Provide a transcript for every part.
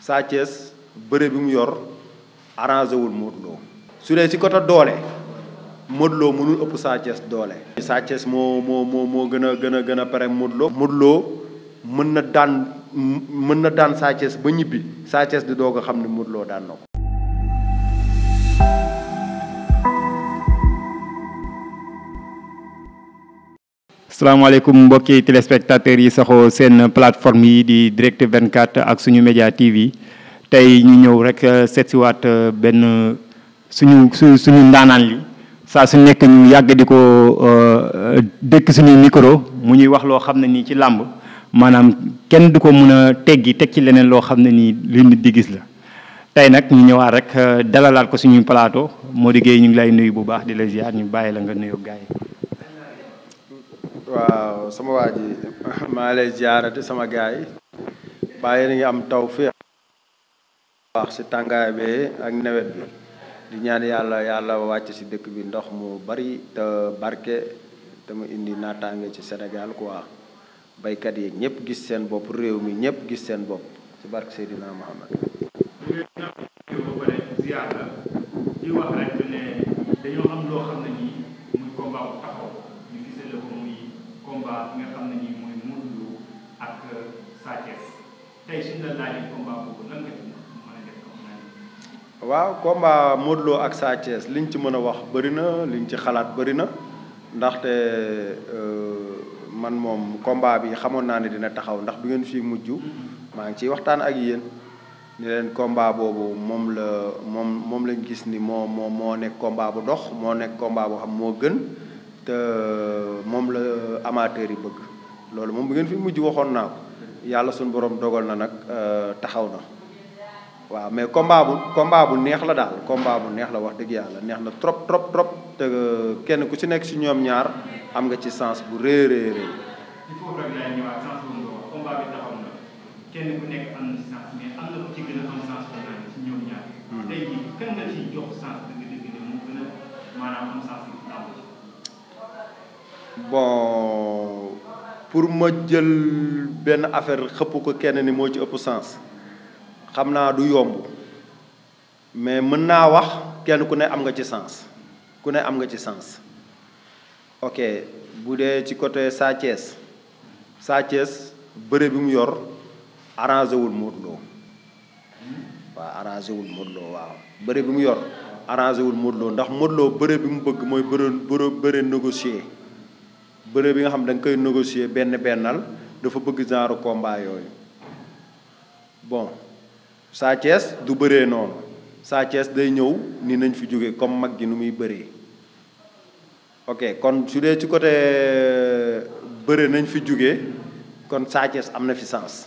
Sa Thiès bëre bi mu yor arrangé wul Modou Lo su dee ci côté doole Modou Lo mënul ëpp Sa Thiès doole. Sa Thiès moo gën a pare Modou Lo. Modou Lo mën na daan Sa Thiès ba ñibbi Sa Thiès di doog a xam ne Modou Lo daan na ko. salaamaaleykum mbokki téléspectateurs yi saxoo seen plateforme yi di Direct 24 ak suñu média TV tey ñu ñëw rek seetsiwaat benn suñu ndaanaan li saa su nekk ñu yàgg di ko dëkk suñu micro mu ñuy wax loo xam ne nii ci làmb maanaam kenn du ko mën a teg ci leneen loo xam ne nii li nit di gis la tey nag ñu ñëwaat rek dalalaat ko suñu plateau Modou Gueye ñu ngi lay nuyu bu baax di la ziar ñu bàyyi la nga nuyu gaay yi. waaw sama waa ji maa lay ziarate sama gaay yi bàyyi na ngi am taw féex wax ci tàngaay bi ak nawet bi di ñaan yàlla wàcc ci dëkk bi ndox mu bari te barke te mu indi naataange ci Sénégal quoi baykat yi ñëpp gis seen bopp réew mi ñëpp gis seen bopp ci barke Seydina Mohamed. di wax rek ne dañoo am loo xam ne nii muy combat bu taxaw ñu gisee la ko muy combat bi nga xam ne nii mooy Modou Lo ak Sa Thiès tey suñu la laajee combat boobu lan nga ci mën a def comme naa. waaw combat Modou Lo ak Sa Thiès liñ ci mën a wax bëri na liñ ci xalaat bëri na ndaxte man moom combat bi xamoon naa ne dina taxaw ndax bi ngeen fii mujj maa ngi ciy waxtaan ak yéen ni leen combat boobu moom lañ gis ni moo nekk combat bu dox moo nekk combat boo xam moo gën te moom la amateur yi bëgg loolu moom bi ngeen fi mujj waxoon naa ko yàlla suñu borom dogal na nag taxaw na waaw mais combat bu neex la daal combat bu neex la wax dëgg yàlla neex na trop trop trop te kenn ku ci nekk ci ñoom ñaar am nga ci sens bu rëy rëy rëy. il faut rek lay ñëwaat sens boobu nga wax combat bi taxaw na kenn ku nekk am na ci sens mais am na ku ci gën a am sens foog naa ci ñoom ñaar. tey jii kan nga ciy jox sens dëgg-dëgg ne mu gën a maanaam am sens bi am ci. bon pour ma jël benn affaire xëpp ko kenn ni moo ci ëpp sens xam naa du yomb mais mën naa wax kenn ku ne am nga ci sens ku ne am nga ci sens ok bu dee ci côté Sa Thiès bëre bi mu yor arrangé wul Modou Lo waaw arrangé wul Modou Lo waaw bëre bi mu yor arrangé wul Modou Lo ndax Modou Lo bëre bi mu bëgg mooy bëre négocier bëre bi nga xam da nga koy négocier bennal dafa bëgg genre combat yooyu bon Sa Thiès du bëree noonu Sa Thiès day ñëw ni nañ fi jóge comme mag gi nu muy bëree ok kon su dee ci côté bëre nañ fi jóge kon Sa Thiès am na fi sens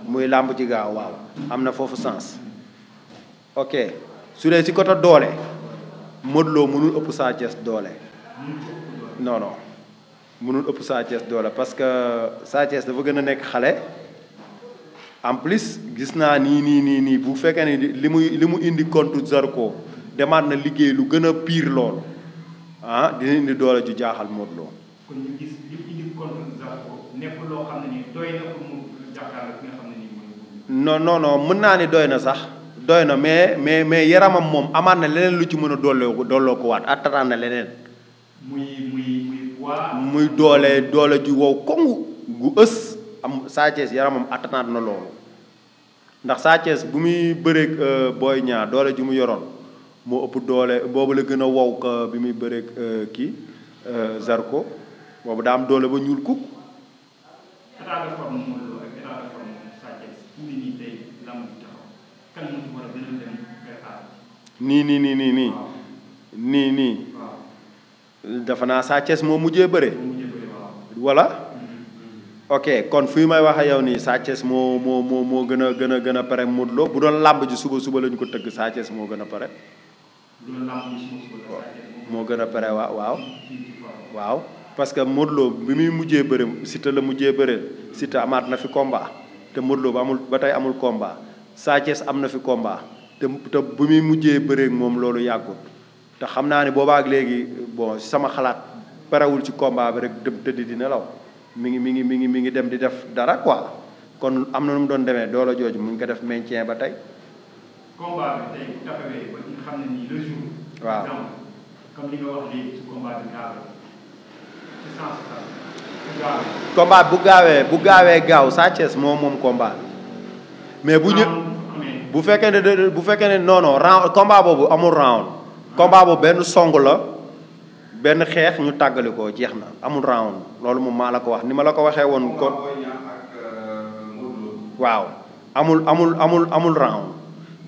muy làmb ci gaaw waaw am na foofu sens ok su dee ci côté doole Modou Lo mënul ëpp Sa Thiès doole non mënul ëpp Sa Thiès doole parce que Sa Thiès dafa gën a nekk xale en plus gis naa nii bu fekkee ne li mu indi contre Zarko demaat na liggéey lu gën a pire loolu dina indi doole ju jaaxal Modou Lo. kon ñu gis li mu indi contre Zarko nekk loo xam ne nii doy na pour mu jàkkaarloo ki nga xam ne nii mooy. non mën naa ni doy na sax doy na mais yaramam moom amaat na leneen lu ci mën a dolloo ko waat attanaan na leneen. muy doole ju wow kongu gu ës am Sa Thiès yaramam attanaat na loolu ndax Sa Thiès bu muy bëreeg Boy Niang doole ju mu yoroon moo ëpp doole boobu la gën a wow ka bi muy bëreeg kii Zarko boobu daa am doole ba ñuul kuk. état de forme Modou Lo ak état de forme Sa Thiès fu mu ne nii tey lamb bi taxaw kan moo ci war a gën a dem préparer. nii. dafa naa Sa Thiès moo mujjee bëre. voilà. ok kon fii may wax ak yow nii Sa Thiès moo gën a pare Modou Lo bu doon làmb ji suba lañu ko tëgg Sa Thiès moo gën a pare. moo gën a pare waaw parce que Modou Lo bi muy mujjee bëre Siteu la mujjee bëre Siteu amaat na fi combat te Modou Lo ba tey amul combat Sa Thiès am na fi combat te bu muy mujjee bëre moom loolu yàggul te xam naa ne boobaak léegi bon sama xalaat parewul ci combat bi rek dem tëdd di nelaw mi ngi dem di def dara quoi kon am na nu mu doon demee doole jooju mu ngi ko def maintien ba tey. combat bi tey bu taxawee ba ñu xam ne nii le jour. waaw comme li nga wax léegi ci combat bi gaawee ci sens combat bu gaawee gaaw Sa Thiès moom combat mais bu fekkee ne non round combat boobu amul round. combat boobu benn song la benn xeex ñu tàggali ko jeex na amul round loolu moom maa la ko wax ni ma la ko waxee woon ko waaw amul round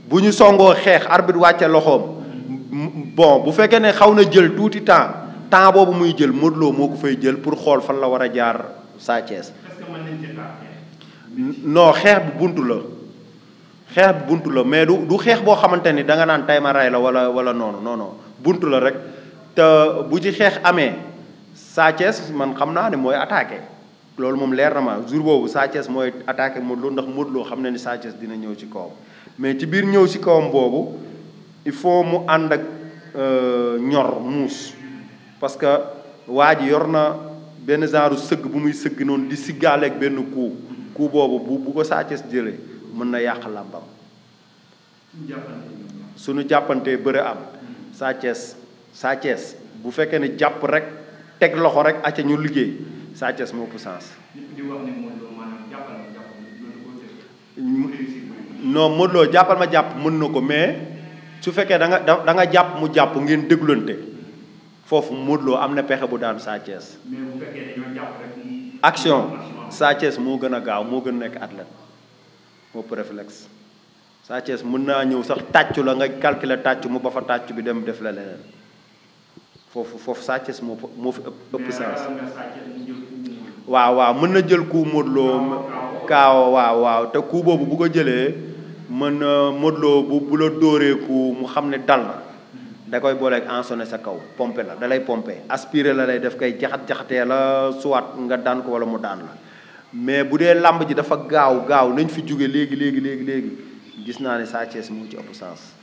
bu ñu songoo xeex arbitre wàcce loxoom bon bu fekkee ne xaw na jël tuuti temps boobu muy jël Modou Lo moo ko fay jël pour xool fan la war a jaar Sa Thiès. non xeex bi buntu la mais du xeex boo xamante ni da nga naan tay ma ray la wala noonu non buntu la rek te bu ci xeex amee Sa Thiès man xam naa ne mooy attaqué loolu moom leer na ma jour boobu Sa Thiès mooy attaqué Modou Lo ndax Modou Lo xam na ni Sa Thiès dina ñëw ci kawam mais ci biir ñëw ci kawam boobu il faut mu ànd ak ñor muus parce que waa ji yor na benn genre sëgg bu muy sëgg noonu di siggaaleeg benn coup boobu bu ko Sa Thiès jëlee mën na yàq làmbam suñu jàppantee bëre am Sa Thiès bu fekkee ne jàpp rek teg loxo rek acca ñu liggéey Sa Thiès moo ëpp sens non Modou Lo jàppal ma jàpp mën na ko mais su fekkee da nga jàpp mu jàpp ngeen déglante foofu Modou Lo am na pexe bu daan Sa Thiès action Sa Thiès moo gën a gaaw moo gën a nekk athlète moo ëpp réflexe Sa Thiès mën naa ñëw sax tàccu la nga calculer tàccu mu ba fa tàccu bi dem def la leneen foofu Sa Thiès moo fi ëpp sens waaw mën na jël coup Modou Lo kaaw waaw te coup boobu bu ko jëlee mën na Modou Lo bu la dóoree coup mu xam ne dal na da koy booleeg ensonné sa kaw pompe la da lay pompe aspiré la lay def koy jaxatee la soit nga daan ko wala mu daan la mais bu dee làmb ji dafa gaaw nañ fi jóge léegi gis naa ne Sa Thiès moo ci ëpp sens.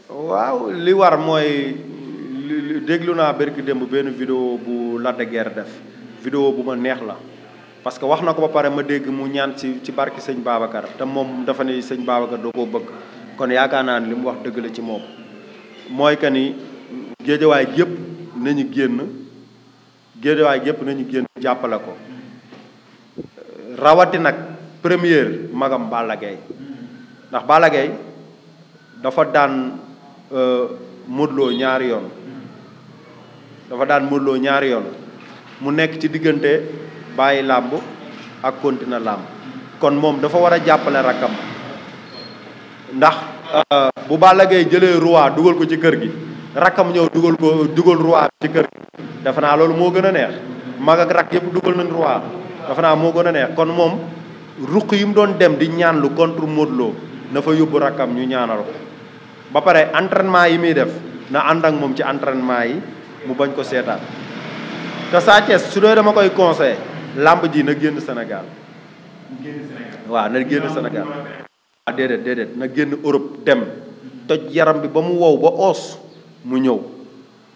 waaw li war mooy déglu naa barki démb benn vidéo bu Lac de Guiers def vidéo bu ma neex la parce que wax na ko ba pare ma dégg mu ñaan ci barki sëñ Babacar te moom dafa ne sëñ Babacar doo koo bëgg kon yaakaar naa ne li mu wax dëgg la ci moom mooy que ni géejawaay gépp nañu génn jàppale ko rawati nag première magam Balla Gaye ndax Balla Gaye dafa daan Modou Lo ñaari yoon mu nekk ci diggante bàyyi làmb ak continuer làmb kon moom dafa war a jàppale rakkam ndax bu Balla Gaye jëlee roi dugal ko ci kër gi rakkam ñëw dugal roi ci kër gi dafa naa loolu moo gën a neex mag ak rak yëpp dugal nañ roi dafa naa moo gën a neex kon moom ruq yi mu doon dem di ñaan lu contre Modou Lo na fa yóbbu rakkam ñu ñaanal ko ba pare entraînement yi muy def na ànd ak moom ci entraînement yi mu bañ ko seetaan te Sa Thiès su dee dama koy conseillé làmb ji na génn Sénégal waaw na génn Sénégal waaw déedéet na génn Europe dem toj yaram bi ba mu wow ba oos mu ñëw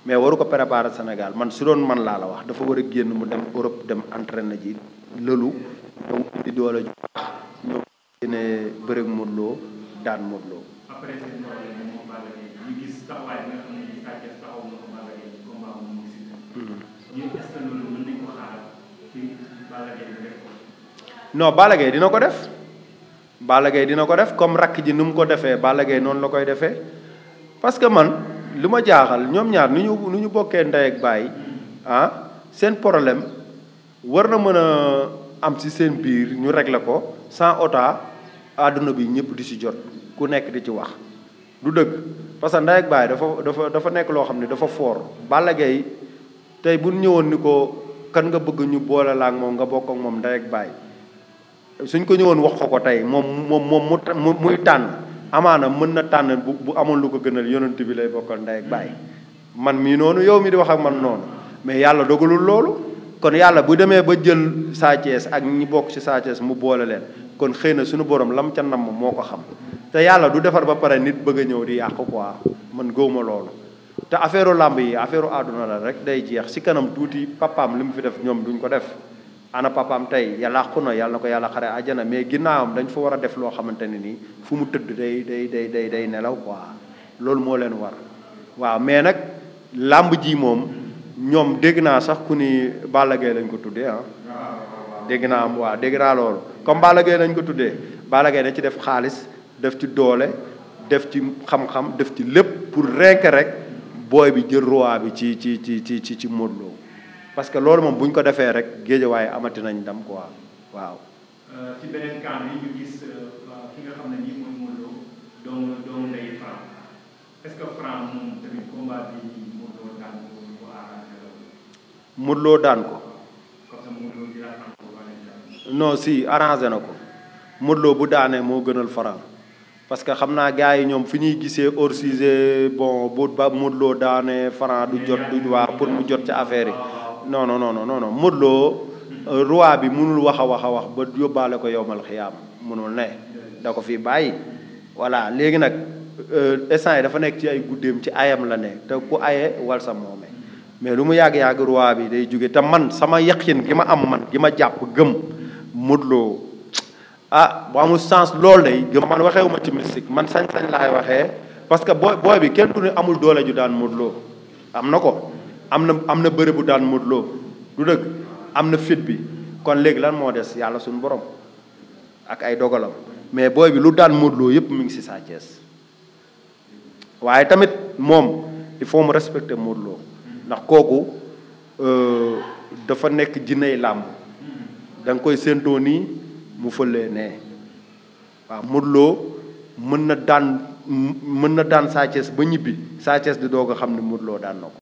mais waru ko préparer Sénégal man su doon man laa la wax dafa war a génn mu dem Europe dem entraîné ji lëlu ñëw indi doole ju baax ñëw ne bëreeg Modou Lo daan Modou Lo non Balla Gaye dina ko def comme rakk ji ni mu ko defee Balla Gaye noonu la koy defee parce que man li ma jaaxal ñoom ñaar nu ñu bokkee ndey ak baay seen problème war na mën a am ci seen biir ñu régler ko sans autant àdduna bi ñëpp di ci jot ku nekk di ci wax du dëgg parce que ndey ak baay dafa nekk loo xam ne dafa fort Balla Gaye tey bu ñëwoon ni ko kan nga bëgg ñu boole la ak moom nga bokk ak moom ndey ak baay suñ ko ñëwoon wax ko tey moom muy tànn amaana mën na tànn bu amoon lu ko gënal yonent bi lay bokkal ndey ak baay man mii noonu yow mi di wax ak man noonu mais yàlla dogalul loolu kon yàlla bu demee ba jël Sa Thiès ak ñi bokk ci Sa Thiès mu boole leen kon xëy na suñu borom lam ca namm moo ko xam te yàlla du defar ba pare nit bëgg a ñëw di yàq quoi man gëwma loolu te affaire làmb yi affaire àdduna la rek day jeex si kanam tuuti papaam li mu fi def ñoom duñ ko def ana papaam tey yàlla xu na yàlla na ko yàlla xare àjjana mais ginnaawam dañ fa war a def loo xamante ne nii fu mu tëdd day nelaw quoi loolu moo leen war waaw mais nag làmb ji moom ñoom dégg naa sax ku ni Balla Gaye lañ ko tuddee ah dégg naa am waaw dégg naa loolu comme Balla Gaye lañ ko tuddee Balla Gaye na ci def xaalis def ci doole def ci xam-xam def ci lépp pour rek booy bi jël roi bi ci Modou Lo parce que loolu moom bu ñu ko defee rek géejawaay amati nañ ndam quoi waaw. ci beneen camp bi ñu gis ki nga xam ne nii mooy Modou Lo doomu ndey Franc est-ce que Franc moom tamit combat bi Modou Lo daan ko arrangé la. Modou Lo daan ko. comme ça Modou Lo dina am ko non si arrangé na ko Modou Lo bu daanee moo gënal Franc parce que xam naa gars yi ñoom fi ñuy gisee hors-sujet bon bu ba Modou Lo daanee Franc du jot du waa pour mu jot ci affaire yi. non Modou Lo roi bi mënul wax a wax ba yóbbaale ko yowmal xiyaam mënul ne da ko fi bàyyi voilà léegi nag instant yi dafa nekk ci ay guddeem ci ayam la ne te ku aye wal sa moome mais lu mu yàgg-yàgg roi bi day jóge te man sama yaqin gi ma am man gi ma jàpp gëm Modou Lo bu amul sens loolu day gëm man waxeewuma ci mystique man sañ-sañ laay waxee parce que booy bi kenn du ne amul doole ju daan Modou Lo am na ko am na bëre bu daan Modou Lo du dëgg am na fit bi kon léegi lan moo des yàlla suñu borom ak ay dogalam mais booy bi lu daan Modou Lo yëpp mi ngi si Sa Thiès waaye tamit moom il faut mu respecter Modou Lo ndax kooku dafa nekk jinney làmb da nga koy séentoo nii mu fëlee nee waaw Modou Lo mën na daan Sa Thiès ba ñibbi Sa Thiès di doog a xam ne Modou Lo daan na ko